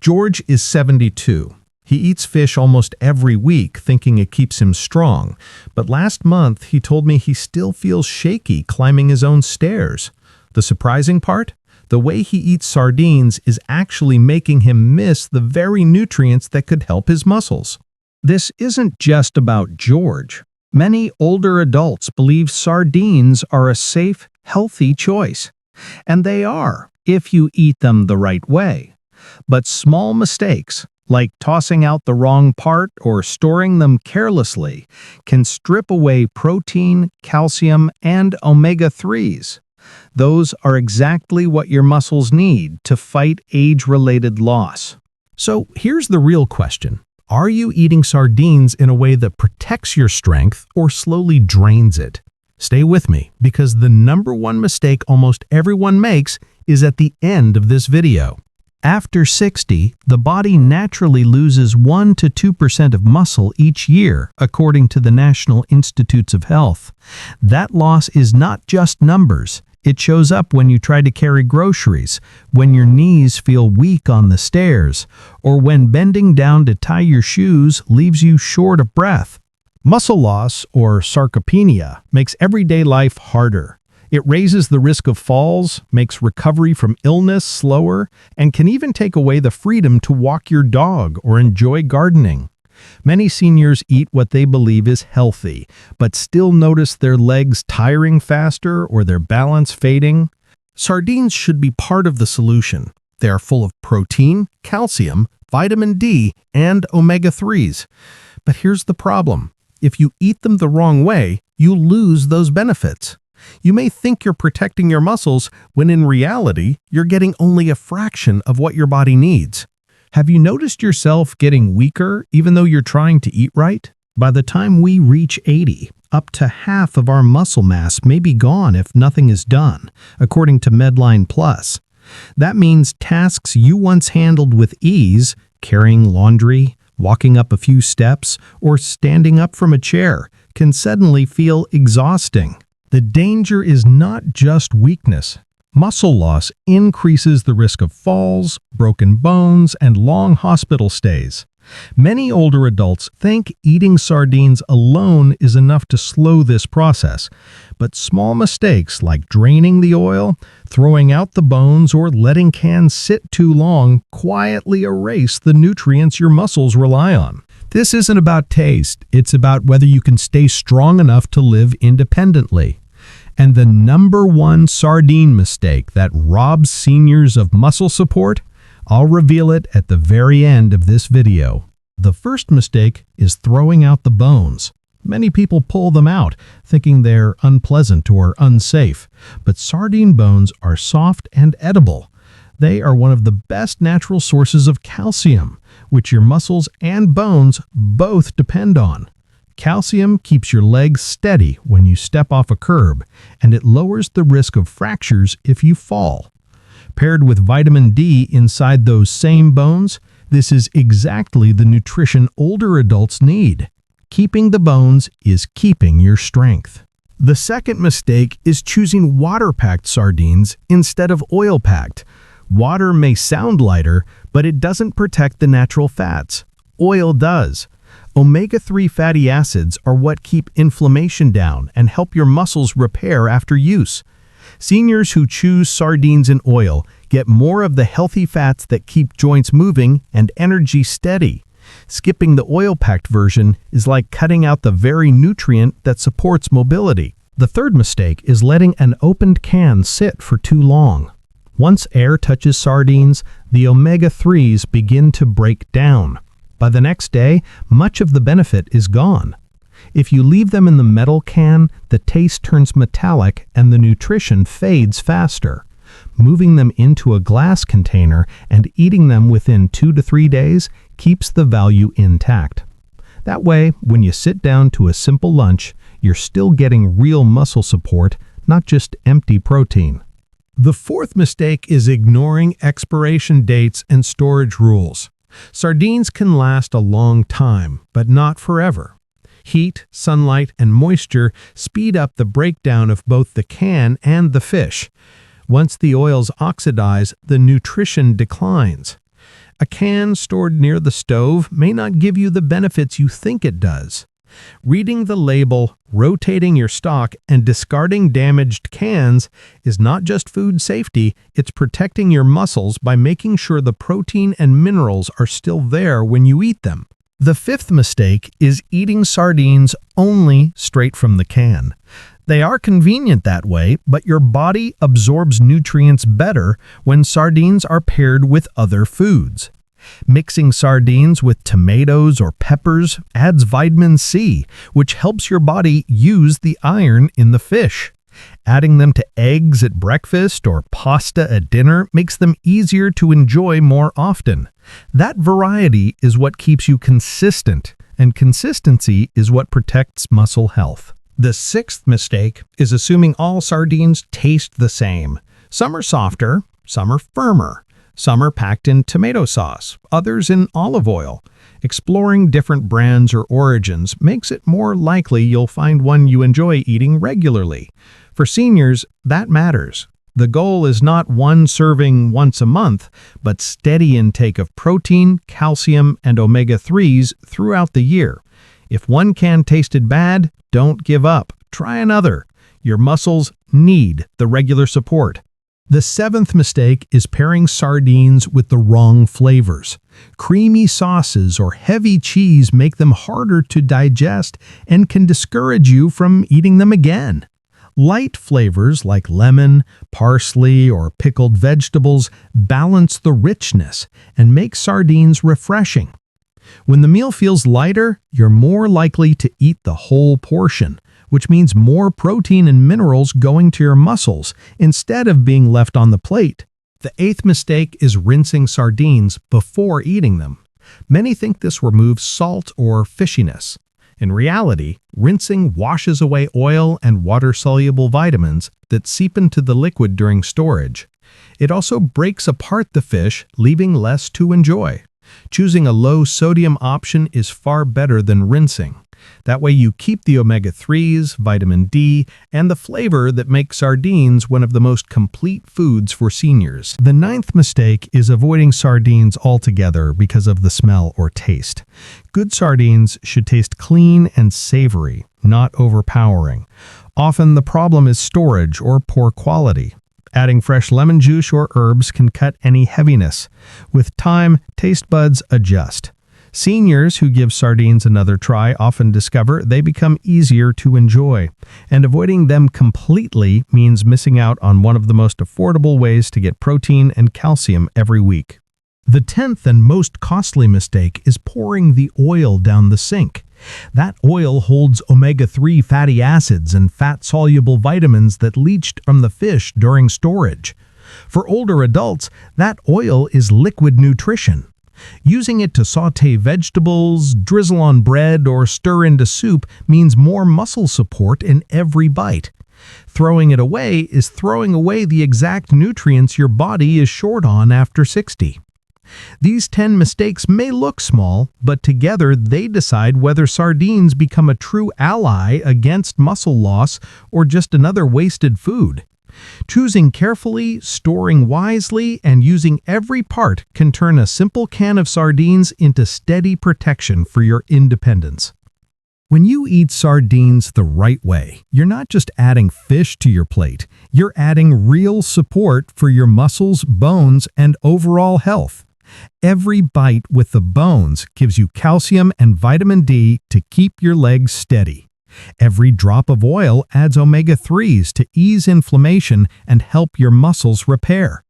George is 72. He eats fish almost every week, thinking it keeps him strong. But last month, he told me he still feels shaky climbing his own stairs. The surprising part? The way he eats sardines is actually making him miss the very nutrients that could help his muscles. This isn't just about George. Many older adults believe sardines are a safe, healthy choice. And they are, if you eat them the right way. But small mistakes, like tossing out the wrong part or storing them carelessly, can strip away protein, calcium, and omega-3s. Those are exactly what your muscles need to fight age-related loss. So here's the real question. Are you eating sardines in a way that protects your strength or slowly drains it? Stay with me, because the number one mistake almost everyone makes is at the end of this video. After 60, the body naturally loses 1 to 2% of muscle each year, according to the National Institutes of Health. That loss is not just numbers. It shows up when you try to carry groceries, when your knees feel weak on the stairs, or when bending down to tie your shoes leaves you short of breath. Muscle loss, or sarcopenia, makes everyday life harder. It raises the risk of falls, makes recovery from illness slower, and can even take away the freedom to walk your dog or enjoy gardening. Many seniors eat what they believe is healthy, but still notice their legs tiring faster or their balance fading. Sardines should be part of the solution. They are full of protein, calcium, vitamin D, and omega-3s. But here's the problem. If you eat them the wrong way, you lose those benefits. You may think you're protecting your muscles when in reality, you're getting only a fraction of what your body needs. Have you noticed yourself getting weaker even though you're trying to eat right? By the time we reach 80, up to half of our muscle mass may be gone if nothing is done, according to MedlinePlus. That means tasks you once handled with ease, carrying laundry, walking up a few steps, or standing up from a chair, can suddenly feel exhausting. The danger is not just weakness. Muscle loss increases the risk of falls, broken bones, and long hospital stays. Many older adults think eating sardines alone is enough to slow this process, but small mistakes like draining the oil, throwing out the bones, or letting cans sit too long quietly erase the nutrients your muscles rely on. This isn't about taste, it's about whether you can stay strong enough to live independently. And the number one sardine mistake that robs seniors of muscle support? I'll reveal it at the very end of this video. The first mistake is throwing out the bones. Many people pull them out, thinking they're unpleasant or unsafe. But sardine bones are soft and edible. They are one of the best natural sources of calcium, which your muscles and bones both depend on. Calcium keeps your legs steady when you step off a curb, and it lowers the risk of fractures if you fall. Paired with vitamin D inside those same bones, this is exactly the nutrition older adults need. Keeping the bones is keeping your strength. The second mistake is choosing water-packed sardines instead of oil-packed. Water may sound lighter, but it doesn't protect the natural fats. Oil does. Omega-3 fatty acids are what keep inflammation down and help your muscles repair after use. Seniors who choose sardines in oil get more of the healthy fats that keep joints moving and energy steady. Skipping the oil-packed version is like cutting out the very nutrient that supports mobility. The third mistake is letting an opened can sit for too long. Once air touches sardines, the omega-3s begin to break down. By the next day, much of the benefit is gone. If you leave them in the metal can, the taste turns metallic and the nutrition fades faster. Moving them into a glass container and eating them within 2 to 3 days keeps the value intact. That way, when you sit down to a simple lunch, you're still getting real muscle support, not just empty protein. The fourth mistake is ignoring expiration dates and storage rules. Sardines can last a long time, but not forever. Heat, sunlight, and moisture speed up the breakdown of both the can and the fish. Once the oils oxidize, the nutrition declines. A can stored near the stove may not give you the benefits you think it does. Reading the label, rotating your stock, and discarding damaged cans is not just food safety, it's protecting your muscles by making sure the protein and minerals are still there when you eat them. The fifth mistake is eating sardines only straight from the can. They are convenient that way, but your body absorbs nutrients better when sardines are paired with other foods. Mixing sardines with tomatoes or peppers adds vitamin C, which helps your body use the iron in the fish. Adding them to eggs at breakfast or pasta at dinner makes them easier to enjoy more often. That variety is what keeps you consistent, and consistency is what protects muscle health. The sixth mistake is assuming all sardines taste the same. Some are softer, some are firmer. Some are packed in tomato sauce, others in olive oil. Exploring different brands or origins makes it more likely you'll find one you enjoy eating regularly. For seniors, that matters. The goal is not one serving once a month, but steady intake of protein, calcium, and omega-3s throughout the year. If one can tasted bad, don't give up. Try another. Your muscles need the regular support. The seventh mistake is pairing sardines with the wrong flavors. Creamy sauces or heavy cheese make them harder to digest and can discourage you from eating them again. Light flavors like lemon, parsley, or pickled vegetables balance the richness and make sardines refreshing. When the meal feels lighter, you're more likely to eat the whole portion, which means more protein and minerals going to your muscles instead of being left on the plate. The eighth mistake is rinsing sardines before eating them. Many think this removes salt or fishiness. In reality, rinsing washes away oil and water-soluble vitamins that seep into the liquid during storage. It also breaks apart the fish, leaving less to enjoy. Choosing a low-sodium option is far better than rinsing. That way you keep the omega-3s, vitamin D, and the flavor that makes sardines one of the most complete foods for seniors. The ninth mistake is avoiding sardines altogether because of the smell or taste. Good sardines should taste clean and savory, not overpowering. Often the problem is storage or poor quality. Adding fresh lemon juice or herbs can cut any heaviness. With time, taste buds adjust. Seniors who give sardines another try often discover they become easier to enjoy, and avoiding them completely means missing out on one of the most affordable ways to get protein and calcium every week. The 10th and most costly mistake is pouring the oil down the sink. That oil holds omega-3 fatty acids and fat-soluble vitamins that leached from the fish during storage. For older adults, that oil is liquid nutrition. Using it to sauté vegetables, drizzle on bread, or stir into soup means more muscle support in every bite. Throwing it away is throwing away the exact nutrients your body is short on after 60. These 10 mistakes may look small, but together they decide whether sardines become a true ally against muscle loss or just another wasted food. Choosing carefully, storing wisely, and using every part can turn a simple can of sardines into steady protection for your independence. When you eat sardines the right way, you're not just adding fish to your plate, you're adding real support for your muscles, bones, and overall health. Every bite with the bones gives you calcium and vitamin D to keep your legs steady. Every drop of oil adds omega-3s to ease inflammation and help your muscles repair.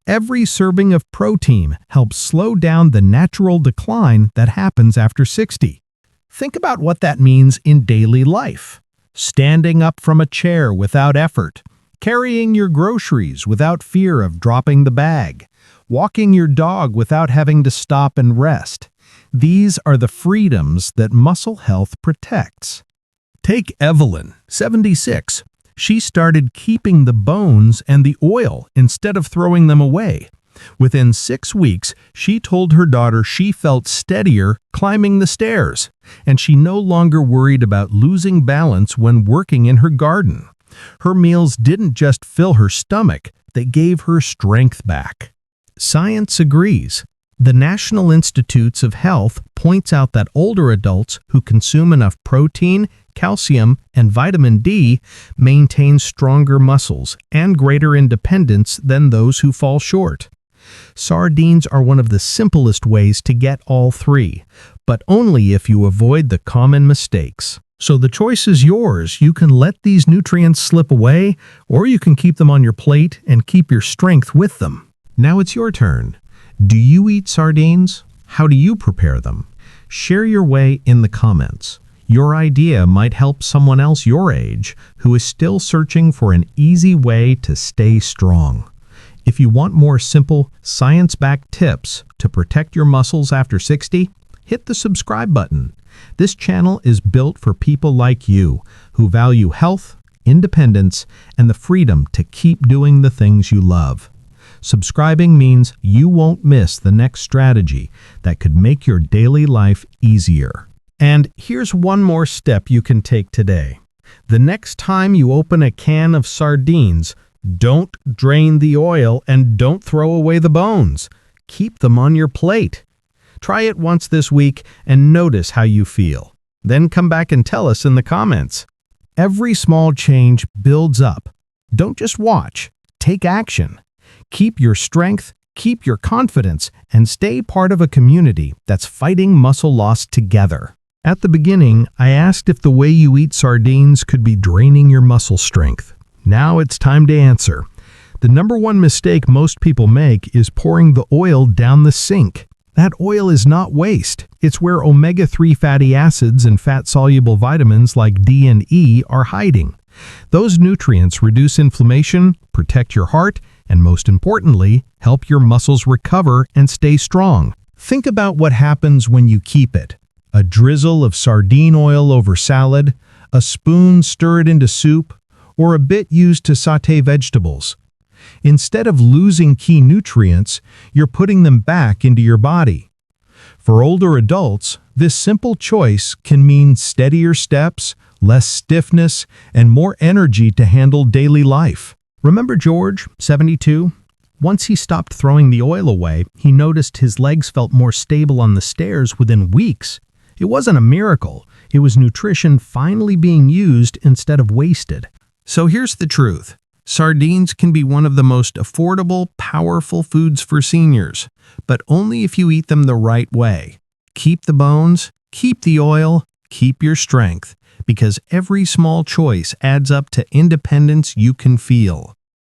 Every serving of protein helps slow down the natural decline that happens after 60. Think about what that means in daily life. Standing up from a chair without effort, carrying your groceries without fear of dropping the bag, walking your dog without having to stop and rest. These are the freedoms that muscle health protects. Take Evelyn, 76. She started keeping the bones and the oil instead of throwing them away. Within 6 weeks, she told her daughter she felt steadier climbing the stairs, and she no longer worried about losing balance when working in her garden. Her meals didn't just fill her stomach, they gave her strength back. Science agrees. The National Institutes of Health points out that older adults who consume enough protein, calcium, and vitamin D maintain stronger muscles and greater independence than those who fall short. Sardines are one of the simplest ways to get all three, but only if you avoid the common mistakes. So the choice is yours. You can let these nutrients slip away, or you can keep them on your plate and keep your strength with them. Now it's your turn. Do you eat sardines? How do you prepare them? Share your way in the comments. Your idea might help someone else your age who is still searching for an easy way to stay strong. If you want more simple, science-backed tips to protect your muscles after 60, hit the subscribe button. This channel is built for people like you who value health, independence, and the freedom to keep doing the things you love. Subscribing means you won't miss the next strategy that could make your daily life easier. And here's one more step you can take today. The next time you open a can of sardines, don't drain the oil and don't throw away the bones. Keep them on your plate. Try it once this week and notice how you feel. Then come back and tell us in the comments. Every small change builds up. Don't just watch. Take action. Keep your strength, keep your confidence, and stay part of a community that's fighting muscle loss together. At the beginning, I asked if the way you eat sardines could be draining your muscle strength. Now it's time to answer. The number one mistake most people make is pouring the oil down the sink. That oil is not waste. It's where omega-3 fatty acids and fat-soluble vitamins like D and E are hiding. Those nutrients reduce inflammation, protect your heart, and most importantly, help your muscles recover and stay strong. Think about what happens when you keep it. A drizzle of sardine oil over salad, a spoon stirred into soup, or a bit used to sauté vegetables. Instead of losing key nutrients, you're putting them back into your body. For older adults, this simple choice can mean steadier steps, less stiffness, and more energy to handle daily life. Remember George, 72? Once he stopped throwing the oil away, he noticed his legs felt more stable on the stairs within weeks. It wasn't a miracle. It was nutrition finally being used instead of wasted. So here's the truth. Sardines can be one of the most affordable, powerful foods for seniors, but only if you eat them the right way. Keep the bones, keep the oil, keep your strength, because every small choice adds up to independence you can feel.